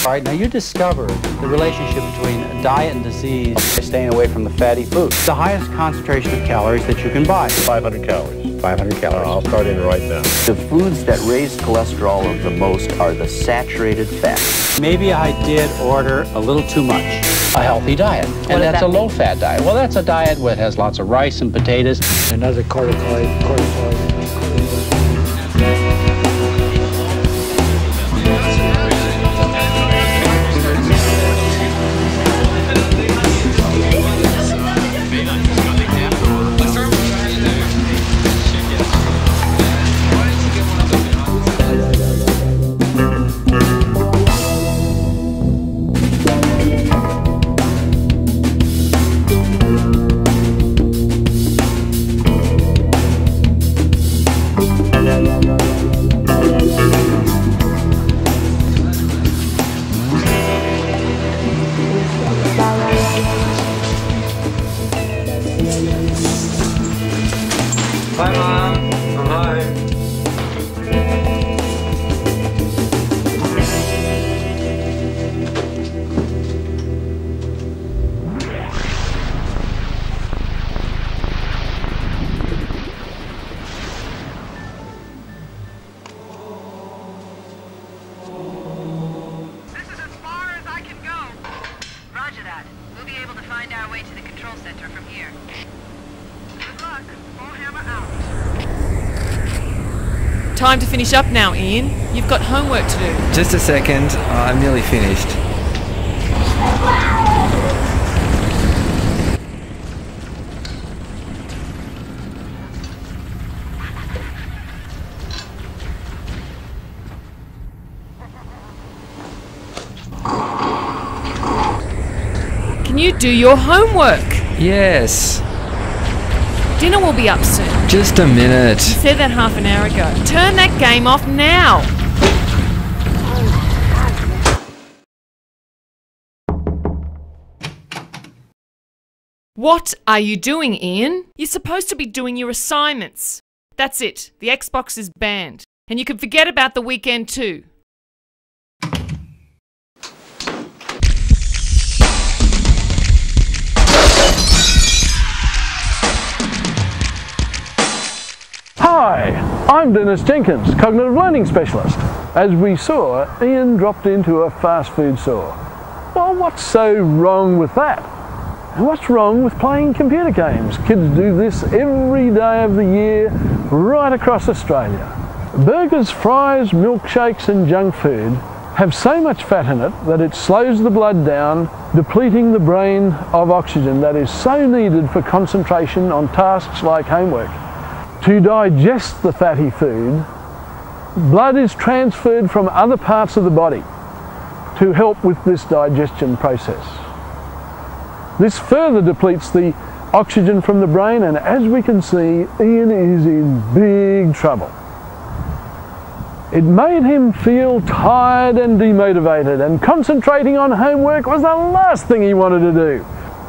All right, now you discovered the relationship between diet and disease by staying away from the fatty foods. The highest concentration of calories that you can buy. 500 calories. 500 calories. I'll start in right now. The foods that raise cholesterol the most are the saturated fats. Maybe I did order a little too much. A healthy diet. And that's a low-fat diet. Well, that's a diet that has lots of rice and potatoes. Another corticoid. Bye, Mom. I'm home. This is as far as I can go. Roger that. We'll be able to find our way to the control center from here. Good luck. Bullhammer out. Time to finish up now, Ian. You've got homework to do. Just a second. I'm nearly finished. Can you do your homework? Yes. Dinner will be up soon. Just a minute. You said that half an hour ago. Turn that game off now. What are you doing, Ian? You're supposed to be doing your assignments. That's it. The Xbox is banned. And you can forget about the weekend too. Hi, I'm Dennis Jenkins, Cognitive Learning Specialist. As we saw, Ian dropped into a fast food store. Well, what's so wrong with that? And what's wrong with playing computer games? Kids do this every day of the year, right across Australia. Burgers, fries, milkshakes and junk food have so much fat in it that it slows the blood down, depleting the brain of oxygen that is so needed for concentration on tasks like homework. To digest the fatty food, blood is transferred from other parts of the body to help with this digestion process. This further depletes the oxygen from the brain, and as we can see, Ian is in big trouble. It made him feel tired and demotivated, and concentrating on homework was the last thing he wanted to do.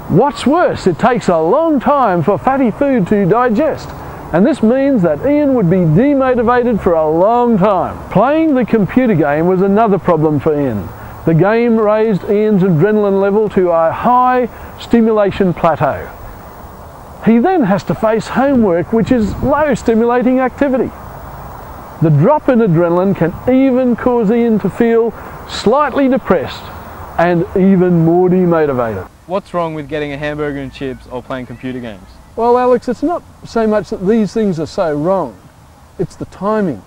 What's worse, it takes a long time for fatty food to digest. And this means that Ian would be demotivated for a long time. Playing the computer game was another problem for Ian. The game raised Ian's adrenaline level to a high stimulation plateau. He then has to face homework, which is low stimulating activity. The drop in adrenaline can even cause Ian to feel slightly depressed and even more demotivated. What's wrong with getting a hamburger and chips or playing computer games? Well, Alex, it's not so much that these things are so wrong, it's the timing.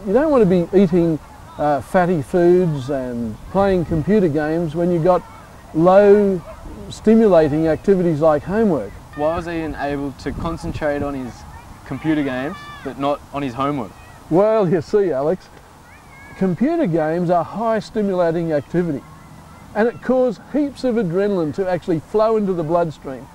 You don't want to be eating fatty foods and playing computer games when you've got low stimulating activities like homework. Why was Ian able to concentrate on his computer games but not on his homework? Well, you see, Alex, computer games are high stimulating activity, and it causes heaps of adrenaline to actually flow into the bloodstream.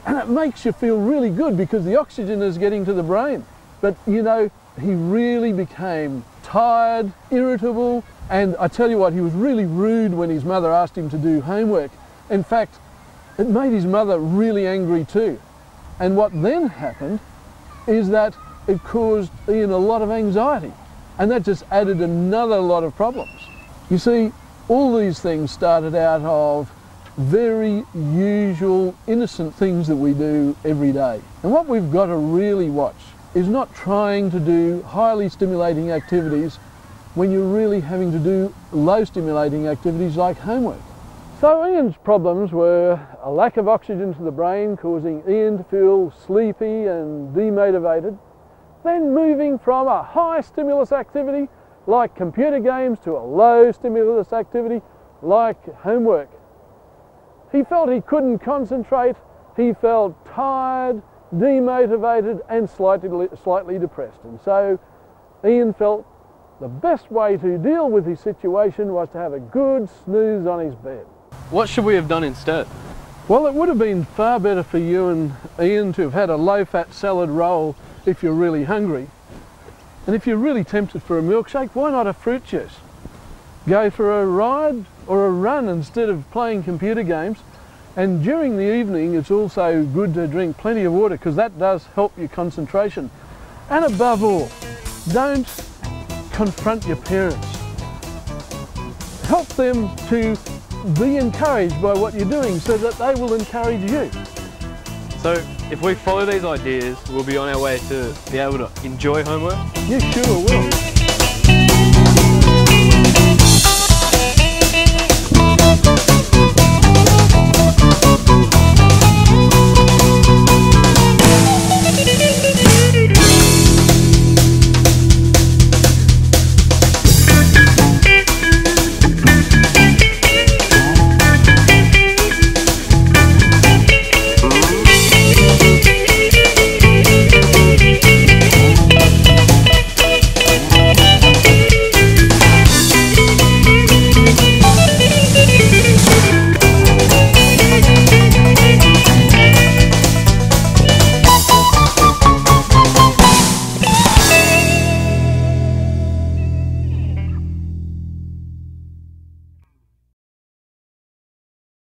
And it makes you feel really good because the oxygen is getting to the brain. But you know, he really became tired, irritable, and I tell you what, he was really rude when his mother asked him to do homework. In fact, it made his mother really angry too. And what then happened is that it caused Ian a lot of anxiety, and that just added another lot of problems. You see, All these things started out of very usual, innocent things that we do every day. And what we've got to really watch is not trying to do highly stimulating activities when you're really having to do low stimulating activities like homework. So Ian's problems were a lack of oxygen to the brain, causing Ian to feel sleepy and demotivated, then moving from a high stimulus activity like computer games to a low stimulus activity like homework. He felt he couldn't concentrate, he felt tired, demotivated and slightly depressed. And so Ian felt the best way to deal with his situation was to have a good snooze on his bed. What should we have done instead? Well, it would have been far better for you and Ian to have had a low-fat salad roll if you're really hungry. And if you're really tempted for a milkshake, why not a fruit juice? Go for a ride or a run instead of playing computer games. And during the evening, it's also good to drink plenty of water because that does help your concentration. And above all, don't confront your parents. Help them to be encouraged by what you're doing so that they will encourage you. So if we follow these ideas, we'll be on our way to be able to enjoy homework? You sure will.